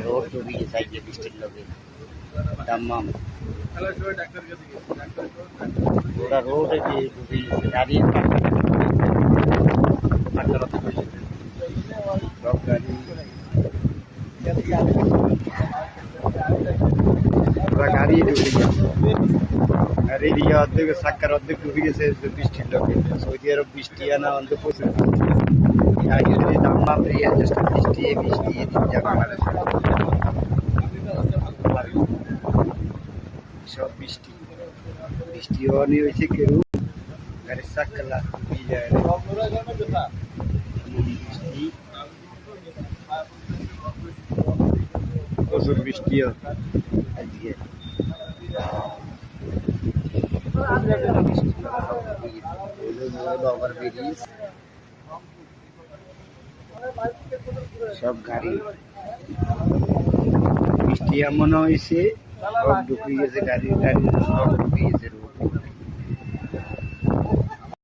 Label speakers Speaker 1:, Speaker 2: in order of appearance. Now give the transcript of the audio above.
Speaker 1: road ডুবি গেছে আজকে বৃষ্টির লগে দাম্মাম গোটা রোড ডুবি গেছে গাড়ি সব গাড়ি গাড়ি ডুবি গেছে গাড়ি দিয়ে অর্ধেক সাক্কার অর্ধেক ডুবি গেছে বৃষ্টির লগে সৌদি আরব বৃষ্টি আনা অন্তত প্রচুর আগে যদি দাম্মাম রিয়াল জাস্ট বৃষ্টি দিন যা বাংলাদেশ সব বৃষ্টিও নিয়ে হয়েছে কেউ গাড়ির চাক্কা ডুবি যায় বৃষ্টি প্রচুর বৃষ্টিও আজকে ব্রিজ সব গাড়ি বৃষ্টি এমন হয়েছে সব ডুবে গেছে গাড়ি সব ডুবে গেছে রোড